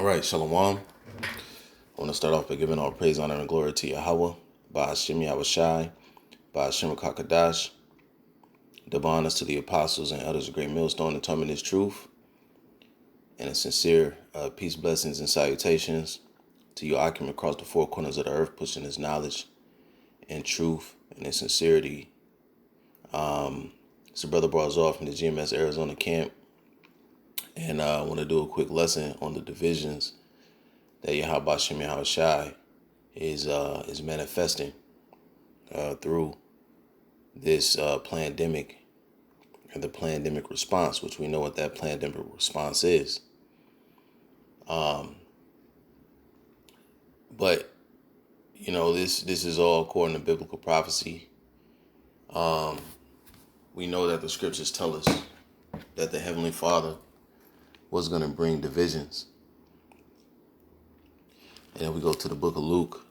All right, Shalom. I want to start off by giving all praise, honor, and glory to Yahweh, by Hashem Yahushai, by Hashem Kakadash. Double honors to the apostles and elders of Great Millstone and Terminus Truth. And a sincere peace, blessings, and salutations to you, Akim, across the four corners of the earth, pushing his knowledge and truth and his sincerity. It's a brother Barzal from the GMS Arizona camp. And I want to do a quick lesson on the divisions that Yahweh Shem Yahushai is manifesting through this pandemic and the pandemic response, which we know what that pandemic response is. But you know, this is all according to biblical prophecy. We know that the scriptures tell us that the Heavenly Father was going to bring divisions. And then we go to the book of Luke,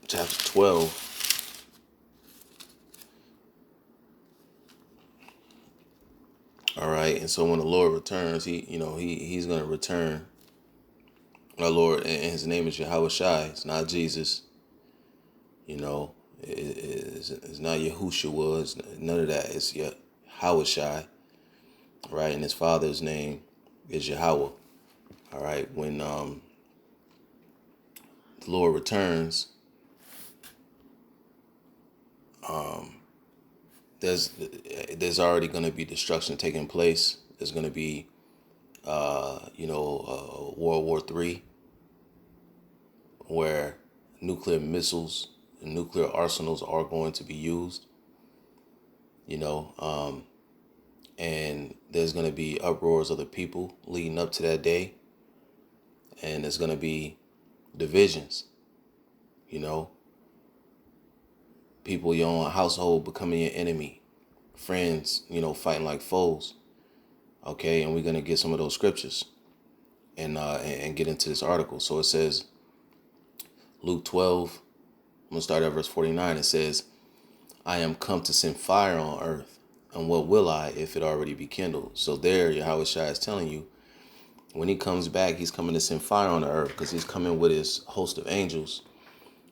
chapter 12. All right, and so when the Lord returns, he's going to return. Our Lord, and his name is Yahweh Shai. It's not Jesus. You know, it's not Yahushua. It's none of that. It's Yahweh Shai. Right, and his father's name is Yahweh. All right, when the Lord returns, there's already going to be destruction taking place. There's going to be, World War III, where nuclear missiles and nuclear arsenals are going to be used. And there's going to be uproars of the people leading up to that day. And there's going to be divisions, people in your own household becoming your enemy, friends, fighting like foes. Okay, and we're going to get some of those scriptures and get into this article. So it says, Luke 12, I'm going to start at verse 49. It says, I am come to send fire on earth, and what will I if it already be kindled? So there, Yahweh Shai is telling you, when he comes back, he's coming to send fire on the earth because he's coming with his host of angels,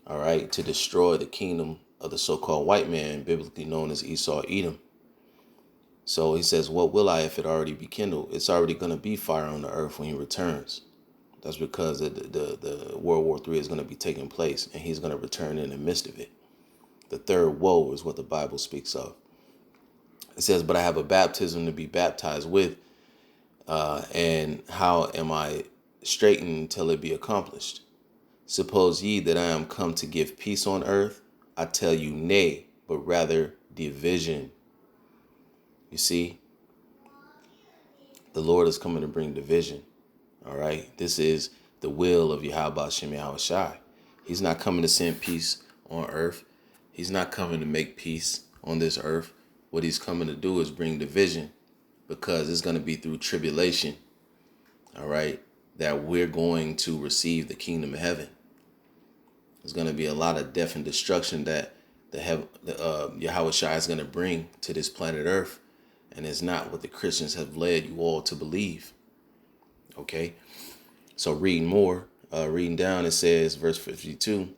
all right, to destroy the kingdom of the so-called white man, biblically known as Esau, Edom. So he says, what will I if it already be kindled? It's already going to be fire on the earth when he returns. That's because the World War III is going to be taking place, and he's going to return in the midst of it. The third woe is what the Bible speaks of. It says, but I have a baptism to be baptized with, and how am I straitened till it be accomplished? Suppose ye that I am come to give peace on earth? I tell you, nay, but rather division. You see, the Lord is coming to bring division. All right, this is the will of Yahweh Shem Yahushai. He's not coming to send peace on earth. He's not coming to make peace on this earth. What he's coming to do is bring division, because it's going to be through tribulation, all right, that we're going to receive the kingdom of heaven. There's going to be a lot of death and destruction that Yahweh Shai is going to bring to this planet Earth, and it's not what the Christians have led you all to believe. Okay, so reading down, it says, verse 52,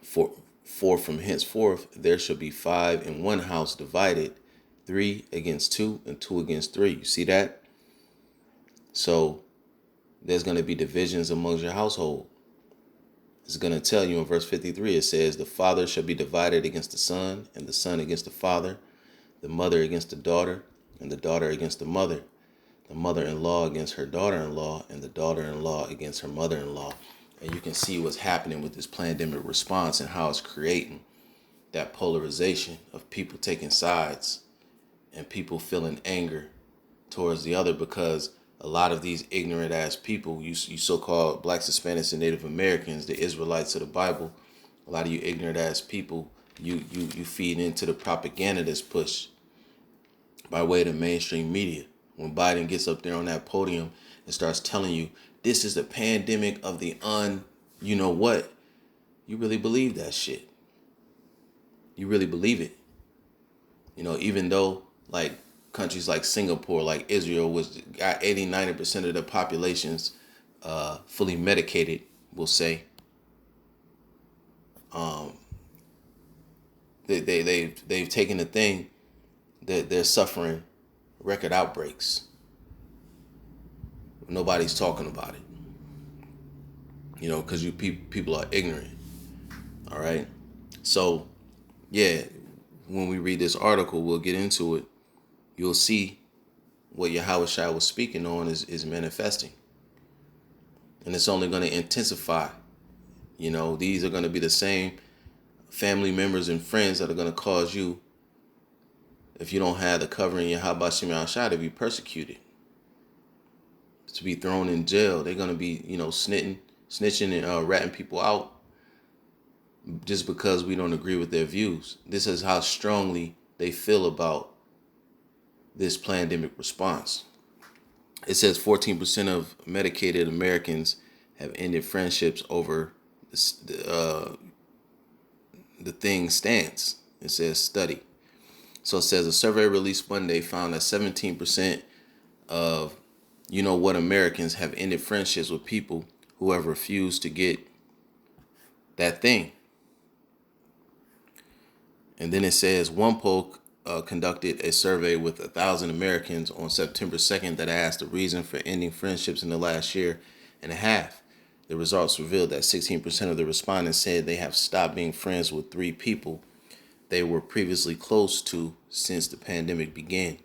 for from henceforth there shall be 5 in one house divided, 3 against 2 and 2 against 3. You see that? So there's going to be divisions amongst your household. It's going to tell you in verse 53, it says, the father shall be divided against the son, and the son against the father, the mother against the daughter, and the daughter against the mother-in-law against her daughter-in-law, and the daughter-in-law against her mother-in-law. And you can see what's happening with this pandemic response and how it's creating that polarization of people taking sides and people feeling anger towards the other, because a lot of these ignorant ass people, you so-called blacks, Hispanics, and Native Americans, the Israelites of the Bible, a lot of you ignorant ass people, you feed into the propaganda that's pushed by way of the mainstream media. When Biden gets up there on that podium and starts telling you this is the pandemic of the you know what, you really believe that shit. You really believe it. Even though, like, countries like Singapore, like Israel, which got 80-90% of the populations fully medicated, we'll say. They've taken the thing that they're suffering record outbreaks. Nobody's talking about it, because people are ignorant. All right, so yeah, when we read this article, we'll get into it. You'll see what Yahweh Shai was speaking on is manifesting, and it's only going to intensify. These are going to be the same family members and friends that are going to cause you, if you don't have the covering Yahweh Shem Shai, to be persecuted, to be thrown in jail. They're going to be, snitching and ratting people out just because we don't agree with their views. This is how strongly they feel about this pandemic response. It says 14% of medicated Americans have ended friendships over the thing stance. It says study. So it says a survey released Monday found that 17% of Americans have ended friendships with people who have refused to get that thing. And then it says one poll conducted a survey with 1,000 Americans on September 2nd that asked the reason for ending friendships in the last year and a half. The results revealed that 16% of the respondents said they have stopped being friends with 3 people they were previously close to since the pandemic began.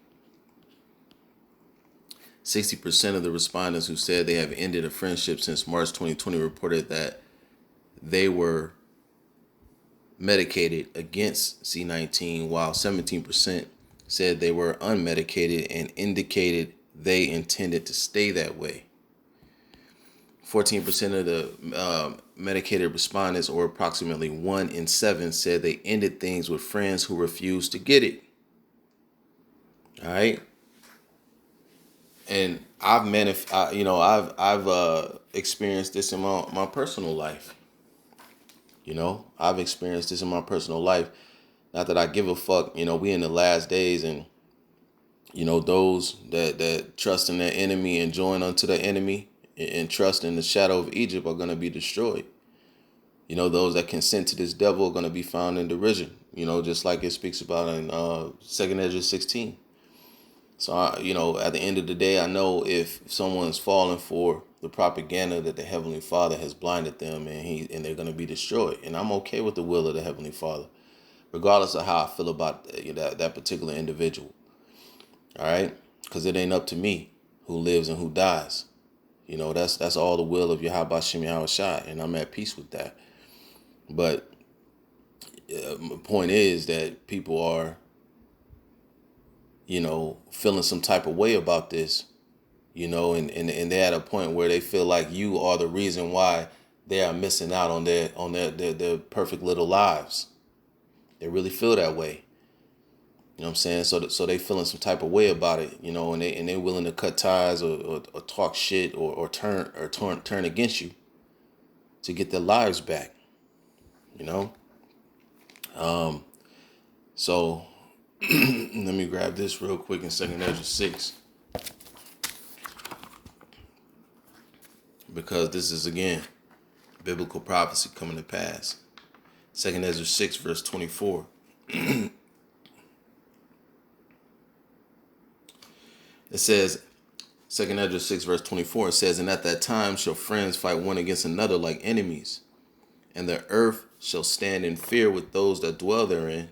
60% of the respondents who said they have ended a friendship since March 2020 reported that they were medicated against C-19, while 17% said they were unmedicated and indicated they intended to stay that way. 14% of the medicated respondents, or approximately 1 in 7, said they ended things with friends who refused to get it. All right, and I've experienced this in my personal life. I've experienced this in my personal life. Not that I give a fuck. We in the last days, and those that trust in their enemy and join unto the enemy and trust in the shadow of Egypt are going to be destroyed. Those that consent to this devil are going to be found in derision. Just like it speaks about in 2nd Ezra 16. So, at the end of the day, I know if someone's falling for the propaganda that the Heavenly Father has blinded them and they're going to be destroyed. And I'm okay with the will of the Heavenly Father, regardless of how I feel about that particular individual. All right? Because it ain't up to me who lives and who dies. That's all the will of Yahweh Shem Yahweh Shai, and I'm at peace with that. But my point is that people are, feeling some type of way about this, and they're at a point where they feel like you are the reason why they are missing out on their perfect little lives. They really feel that way. You know what I'm saying? So they feeling some type of way about it, and they're willing to cut ties or talk shit or turn against you to get their lives back. So let me grab this real quick in 2nd Ezra 6. Because this is, again, biblical prophecy coming to pass. 2nd Ezra 6, verse 24. It says, 2nd Ezra 6, verse 24, it says, "And at that time shall friends fight one against another like enemies, and the earth shall stand in fear with those that dwell therein.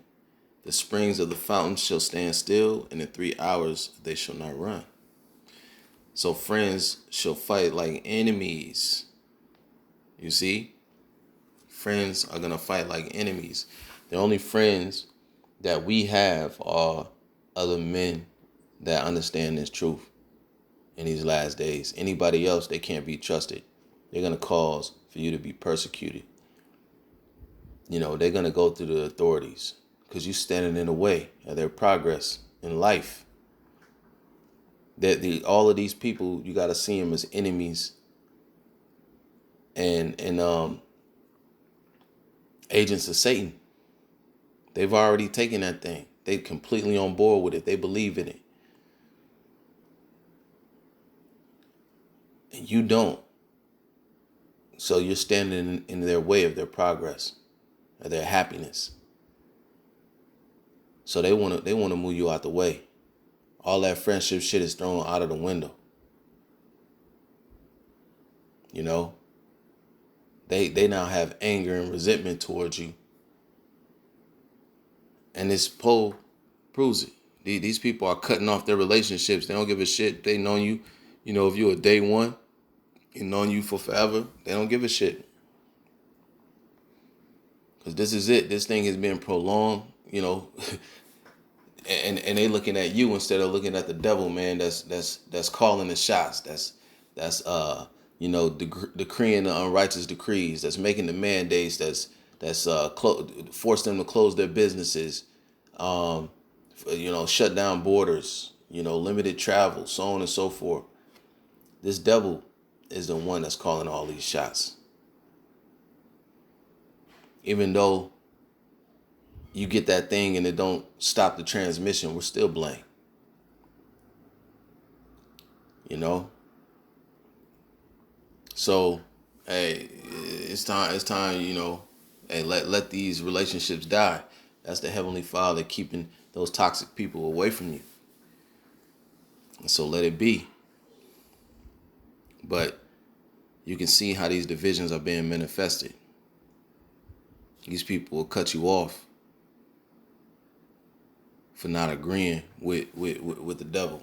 The springs of the fountains shall stand still, and in 3 hours they shall not run." So friends shall fight like enemies. You see? Friends are going to fight like enemies. The only friends that we have are other men that understand this truth in these last days. Anybody else, they can't be trusted. They're going to cause for you to be persecuted. They're going to go through the authorities because you're standing in the way of their progress in life. All of these people, you got to see them as enemies and agents of Satan. They've already taken that thing. They completely on board with it. They believe in it. and you don't. So you're standing in their way of their progress, of their happiness. So they want to move you out the way. All that friendship shit is thrown out of the window. You know, they now have anger and resentment towards you. And this poll proves it. These people are cutting off their relationships. They don't give a shit. They know you, if you're a day one, and known you for forever, they don't give a shit. Because this is it. This thing is being prolonged, and they looking at you instead of looking at the devil, man. That's calling the shots. That's decreeing the unrighteous decrees. That's making the mandates. That's forced them to close their businesses. Shut down borders. Limited travel, so on and so forth. This devil is the one that's calling all these shots. Even though you get that thing and it don't stop the transmission, we're still blamed. So, hey, it's time, hey, let these relationships die. That's the Heavenly Father keeping those toxic people away from you. And so let it be. But you can see how these divisions are being manifested. These people will cut you off for not agreeing with the devil.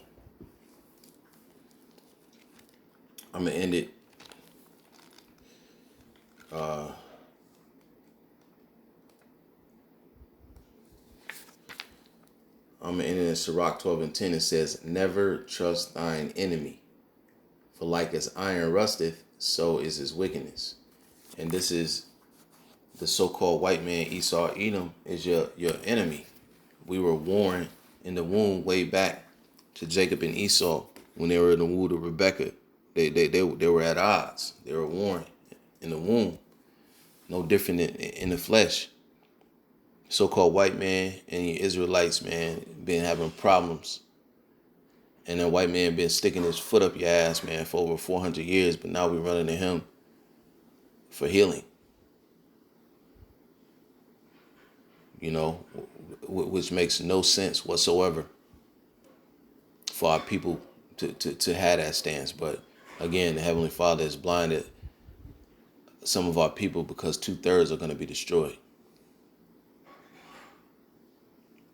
I'm going to end it. I'm going to end it in Sirach 12:10. It says, never trust thine enemy, for like as iron rusteth, so is his wickedness. And this is the so-called white man, Esau, Edom, is your enemy. We were warned in the womb way back to Jacob and Esau when they were in the womb of Rebekah. They were at odds. They were warned in the womb. No different in the flesh. So-called white man and the Israelites, man, been having problems. And the white man been sticking his foot up your ass, man, for over 400 years. But now we're running to him for healing. Which makes no sense whatsoever for our people to have that stance. But again, the Heavenly Father has blinded some of our people because 2/3 are going to be destroyed.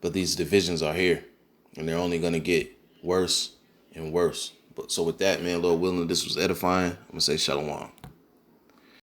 But these divisions are here, and they're only going to get worse and worse. But so with that, man, Lord willing, this was edifying. I'm going to say shalom.